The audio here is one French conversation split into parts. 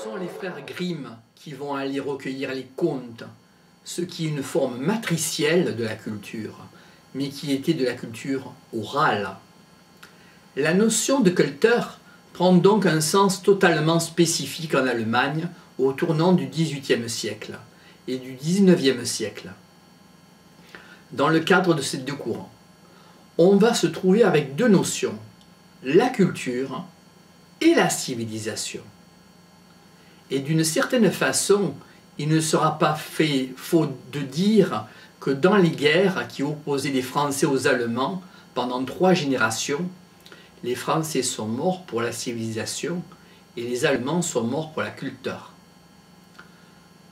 sont les frères Grimm qui vont aller recueillir les contes, ce qui est une forme matricielle de la culture, mais qui était de la culture orale. La notion de Kultur prend donc un sens totalement spécifique en Allemagne au tournant du XVIIIe siècle et du XIXe siècle. Dans le cadre de ces deux courants, on va se trouver avec deux notions, la culture et la civilisation. Et d'une certaine façon, il ne sera pas faux de dire que dans les guerres qui opposaient les Français aux Allemands pendant 3 générations, les Français sont morts pour la civilisation et les Allemands sont morts pour la Kultur.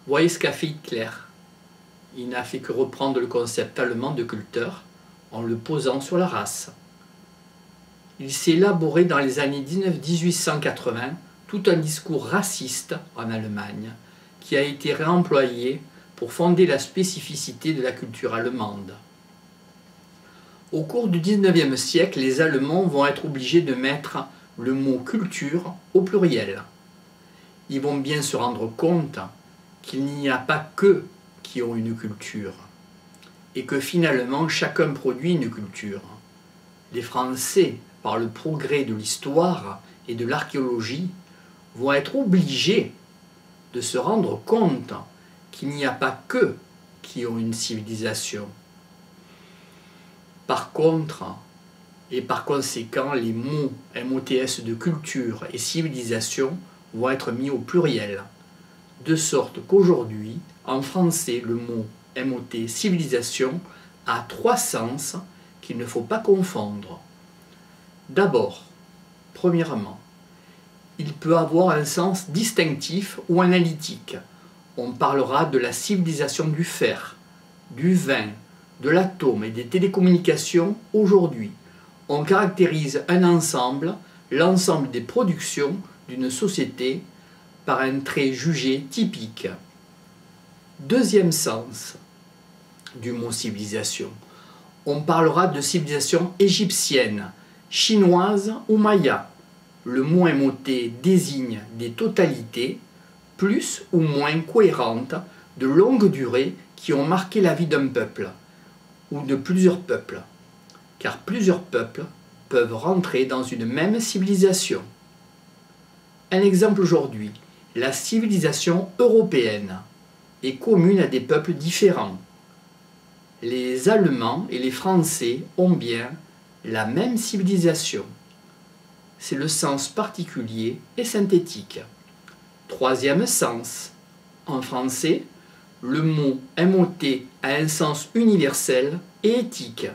Voyez ce qu'a fait Hitler. Il n'a fait que reprendre le concept allemand de Kultur en le posant sur la race. Il s'est élaboré dans les années 1880 tout un discours raciste en Allemagne qui a été réemployé pour fonder la spécificité de la culture allemande. Au cours du XIXe siècle, les Allemands vont être obligés de mettre le mot culture au pluriel. Ils vont bien se rendre compte qu'il n'y a pas qu'eux qui ont une culture et que finalement chacun produit une culture. Les Français, par le progrès de l'histoire et de l'archéologie, vont être obligés de se rendre compte qu'il n'y a pas qu'eux qui ont une civilisation. Par contre, et par conséquent, les mots MOTS de culture et civilisation vont être mis au pluriel, de sorte qu'aujourd'hui, en français, le mot MOT civilisation a 3 sens qu'il ne faut pas confondre. D'abord, premièrement, il peut avoir un sens distinctif ou analytique. On parlera de la civilisation du fer, du vin, de l'atome et des télécommunications aujourd'hui. On caractérise un ensemble, l'ensemble des productions d'une société, par un trait jugé typique. Deuxième sens du mot civilisation. On parlera de civilisation égyptienne, chinoise ou maya. Le mot MOT désigne des totalités, plus ou moins cohérentes, de longue durée qui ont marqué la vie d'un peuple, ou de plusieurs peuples, car plusieurs peuples peuvent rentrer dans une même civilisation. Un exemple aujourd'hui, la civilisation européenne est commune à des peuples différents. Les Allemands et les Français ont bien la même civilisation. C'est le sens particulier et synthétique. Troisième sens. En français, le mot MOT a un sens universel et éthique.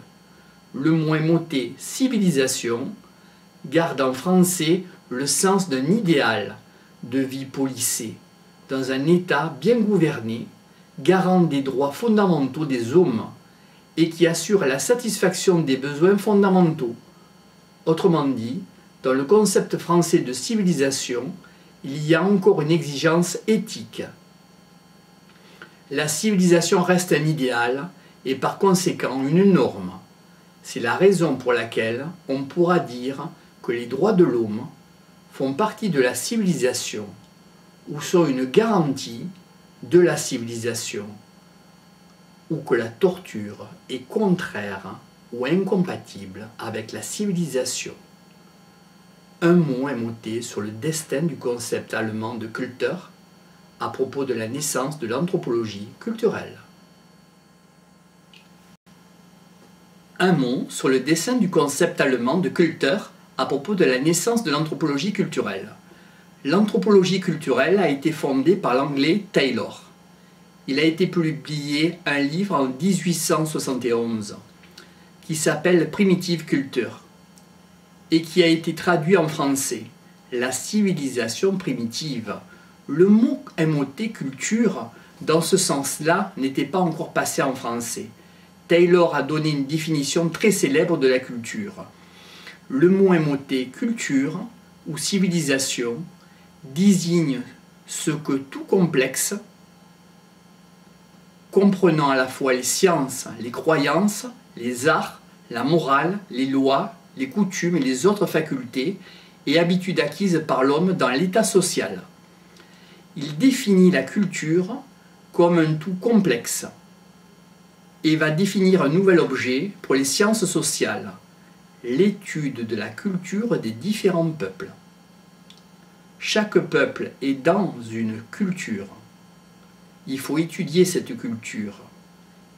Le mot MOT civilisation garde en français le sens d'un idéal de vie policée, dans un État bien gouverné, garant des droits fondamentaux des hommes et qui assure la satisfaction des besoins fondamentaux. Autrement dit, dans le concept français de civilisation, il y a encore une exigence éthique. La civilisation reste un idéal et par conséquent une norme. C'est la raison pour laquelle on pourra dire que les droits de l'homme font partie de la civilisation ou sont une garantie de la civilisation, ou que la torture est contraire ou incompatible avec la civilisation. Un mot MOT sur le destin du concept allemand de Kultur à propos de la naissance de l'anthropologie culturelle. Un mot sur le dessin du concept allemand de Kultur à propos de la naissance de l'anthropologie culturelle. L'anthropologie culturelle a été fondée par l'anglais Taylor. Il a été publié un livre en 1871 qui s'appelle Primitive Culture et qui a été traduit en français, la civilisation primitive. Le mot MOT culture, dans ce sens-là, n'était pas encore passé en français. Taylor a donné une définition très célèbre de la culture. Le mot MOT culture ou civilisation désigne ce que tout complexe, comprenant à la fois les sciences, les croyances, les arts, la morale, les lois, les coutumes et les autres facultés et habitudes acquises par l'homme dans l'état social. Il définit la culture comme un tout complexe et va définir un nouvel objet pour les sciences sociales, l'étude de la culture des différents peuples. Chaque peuple est dans une culture. Il faut étudier cette culture.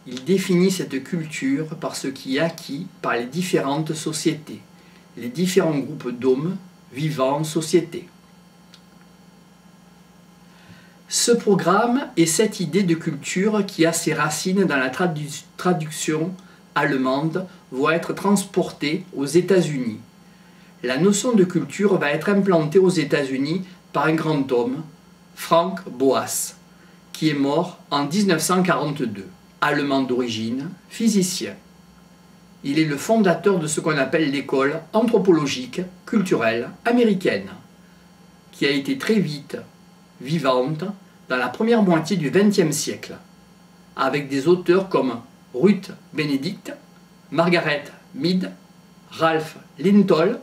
Il définit cette culture par ce qui est acquis par les différentes sociétés, les différents groupes d'hommes vivant en société. Ce programme est cette idée de culture qui a ses racines dans la traduction allemande va être transportée aux États-Unis. La notion de culture va être implantée aux États-Unis par un grand homme, Frank Boas, qui est mort en 1942, allemand d'origine, physicien. Il est le fondateur de ce qu'on appelle l'école anthropologique culturelle américaine, qui a été très vite vivante dans la première moitié du XXe siècle, avec des auteurs comme Ruth Benedict, Margaret Mead, Ralph Lintoll,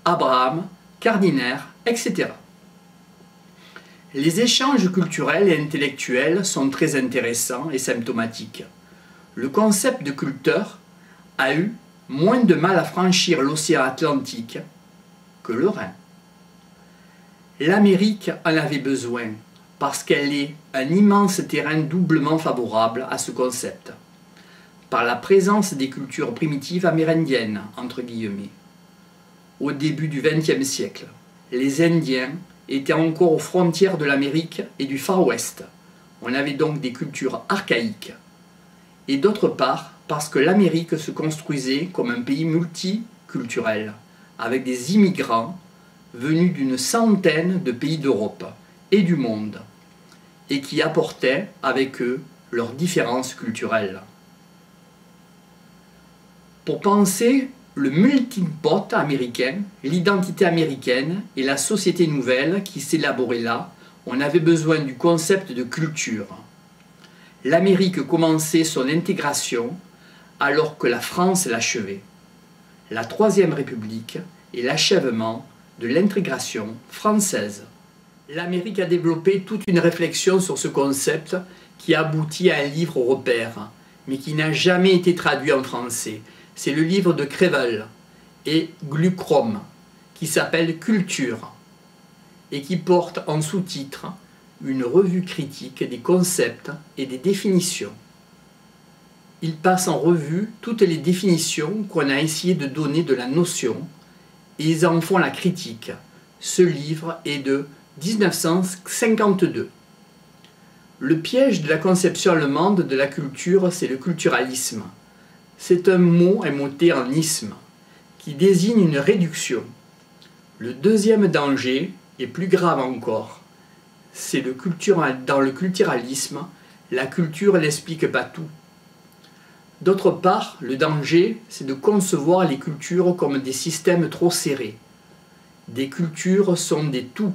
Abraham, Gardiner, etc. Les échanges culturels et intellectuels sont très intéressants et symptomatiques. Le concept de culteur a eu moins de mal à franchir l'océan Atlantique que le Rhin. L'Amérique en avait besoin parce qu'elle est un immense terrain doublement favorable à ce concept, par la présence des cultures primitives amérindiennes, entre guillemets. Au début du XXe siècle, les Indiens étaient encore aux frontières de l'Amérique et du Far West. On avait donc des cultures archaïques. Et d'autre part, parce que l'Amérique se construisait comme un pays multiculturel, avec des immigrants venus d'une centaine de pays d'Europe et du monde, et qui apportaient avec eux leurs différences culturelles. Pour penser le melting pot américain, l'identité américaine et la société nouvelle qui s'élaborait là, on avait besoin du concept de culture. L'Amérique commençait son intégration alors que la France l'achevait. La Troisième République est l'achèvement de l'intégration française. L'Amérique a développé toute une réflexion sur ce concept qui aboutit à un livre repère, mais qui n'a jamais été traduit en français. C'est le livre de Crevel et Gluckrom, qui s'appelle Culture, et qui porte en sous-titre une revue critique des concepts et des définitions. Il passe en revue toutes les définitions qu'on a essayé de donner de la notion, et ils en font la critique. Ce livre est de 1952. Le piège de la conception allemande de la culture, c'est le culturalisme. C'est un mot émoté en isme, qui désigne une réduction. Le deuxième danger est plus grave encore. C'est dans le culturalisme, la culture n'explique pas tout. D'autre part, le danger, c'est de concevoir les cultures comme des systèmes trop serrés. Des cultures sont des tout,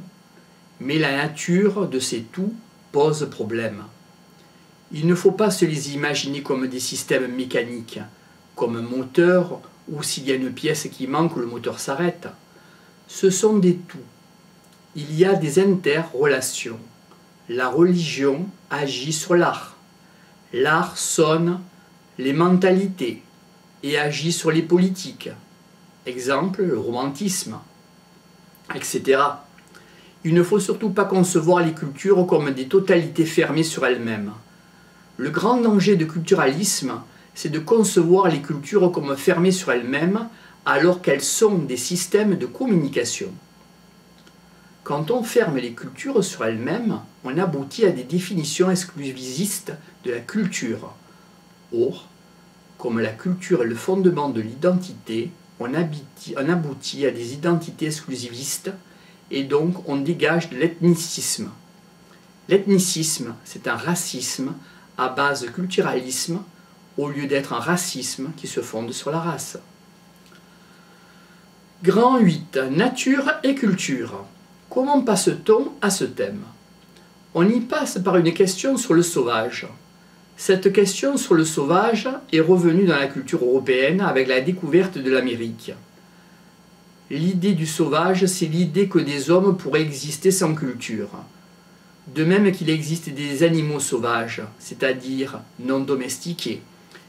mais la nature de ces tout pose problème. Il ne faut pas se les imaginer comme des systèmes mécaniques, comme un moteur où s'il y a une pièce qui manque, le moteur s'arrête. Ce sont des tout. Il y a des interrelations. La religion agit sur l'art. L'art sonne les mentalités et agit sur les politiques. Exemple, le romantisme, etc. Il ne faut surtout pas concevoir les cultures comme des totalités fermées sur elles-mêmes. Le grand danger du culturalisme, c'est de concevoir les cultures comme fermées sur elles-mêmes alors qu'elles sont des systèmes de communication. Quand on ferme les cultures sur elles-mêmes, on aboutit à des définitions exclusivistes de la culture. Or, comme la culture est le fondement de l'identité, on aboutit à des identités exclusivistes et donc on dégage de l'ethnicisme. L'ethnicisme, c'est un racisme à base de culturalisme au lieu d'être un racisme qui se fonde sur la race. Grand 8. Nature et culture. Comment passe-t-on à ce thème? On y passe par une question sur le sauvage. Cette question sur le sauvage est revenue dans la culture européenne avec la découverte de l'Amérique. L'idée du sauvage, c'est l'idée que des hommes pourraient exister sans culture. De même qu'il existe des animaux sauvages, c'est-à-dire non domestiqués.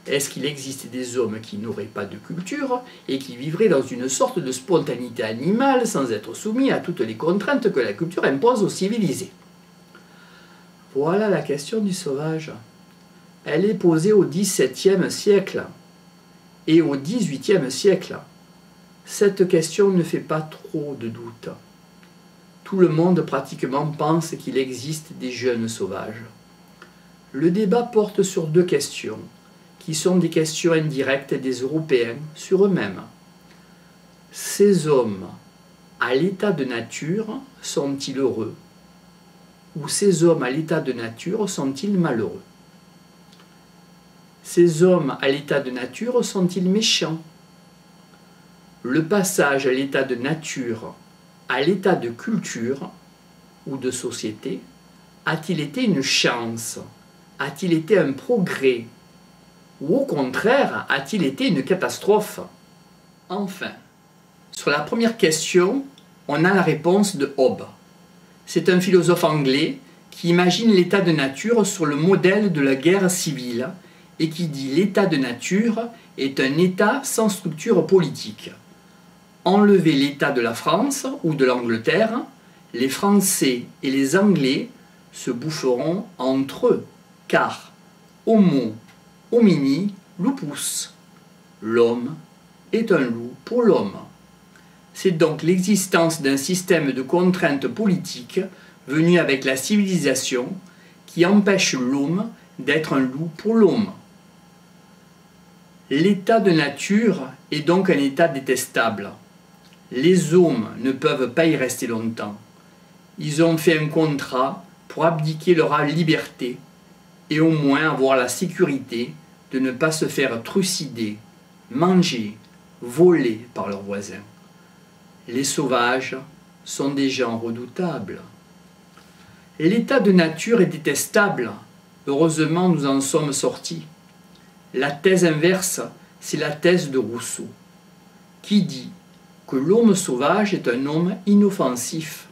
Est-ce qu'il existe des hommes qui n'auraient pas de culture et qui vivraient dans une sorte de spontanéité animale sans être soumis à toutes les contraintes que la culture impose aux civilisés? Voilà la question du sauvage. Elle est posée au XVIIe siècle et au XVIIIe siècle. Cette question ne fait pas trop de doute. Tout le monde pratiquement pense qu'il existe des jeunes sauvages. Le débat porte sur deux questions, qui sont des questions indirectes des Européens sur eux-mêmes. Ces hommes, à l'état de nature, sont-ils heureux? Ou ces hommes à l'état de nature sont-ils malheureux? Ces hommes à l'état de nature sont-ils méchants? Le passage à l'état de nature à l'état de culture ou de société a-t-il été une chance? A-t-il été un progrès? Ou au contraire, a-t-il été une catastrophe? Enfin, sur la première question, on a la réponse de Hobbes. C'est un philosophe anglais qui imagine l'état de nature sur le modèle de la guerre civile et qui dit l'état de nature est un état sans structure politique. Enlever l'état de la France ou de l'Angleterre, les Français et les Anglais se boufferont entre eux, car homo homini lupus, l'homme est un loup pour l'homme. C'est donc l'existence d'un système de contraintes politiques venu avec la civilisation qui empêche l'homme d'être un loup pour l'homme. L'état de nature est donc un état détestable. Les hommes ne peuvent pas y rester longtemps. Ils ont fait un contrat pour abdiquer leur liberté et au moins avoir la sécurité de ne pas se faire trucider, manger, voler par leurs voisins. Les sauvages sont des gens redoutables. L'état de nature est détestable. Heureusement, nous en sommes sortis. La thèse inverse, c'est la thèse de Rousseau, qui dit que l'homme sauvage est un homme inoffensif.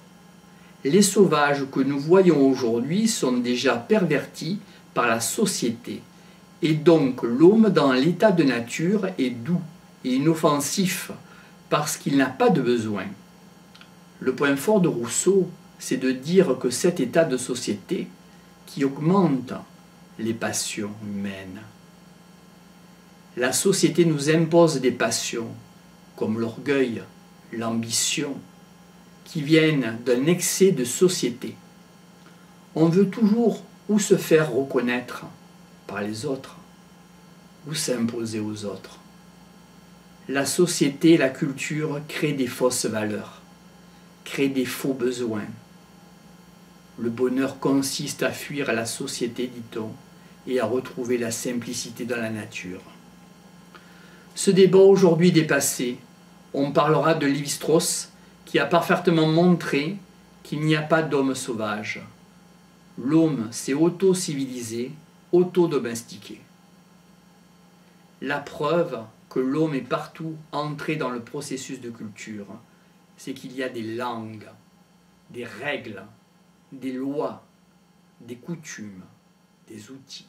Les sauvages que nous voyons aujourd'hui sont déjà pervertis par la société, et donc l'homme dans l'état de nature est doux et inoffensif, parce qu'il n'a pas de besoin. Le point fort de Rousseau, c'est de dire que cet état de société qui augmente les passions humaines. La société nous impose des passions, comme l'orgueil, l'ambition, qui viennent d'un excès de société. On veut toujours ou se faire reconnaître par les autres, ou s'imposer aux autres. La société et la culture créent des fausses valeurs, créent des faux besoins. Le bonheur consiste à fuir la société, dit-on, et à retrouver la simplicité dans la nature. Ce débat aujourd'hui est dépassé. On parlera de Lévi-Strauss qui a parfaitement montré qu'il n'y a pas d'homme sauvage. L'homme s'est auto-civilisé, auto-domestiqué. La preuve que l'homme est partout entré dans le processus de culture, c'est qu'il y a des langues, des règles, des lois, des coutumes, des outils.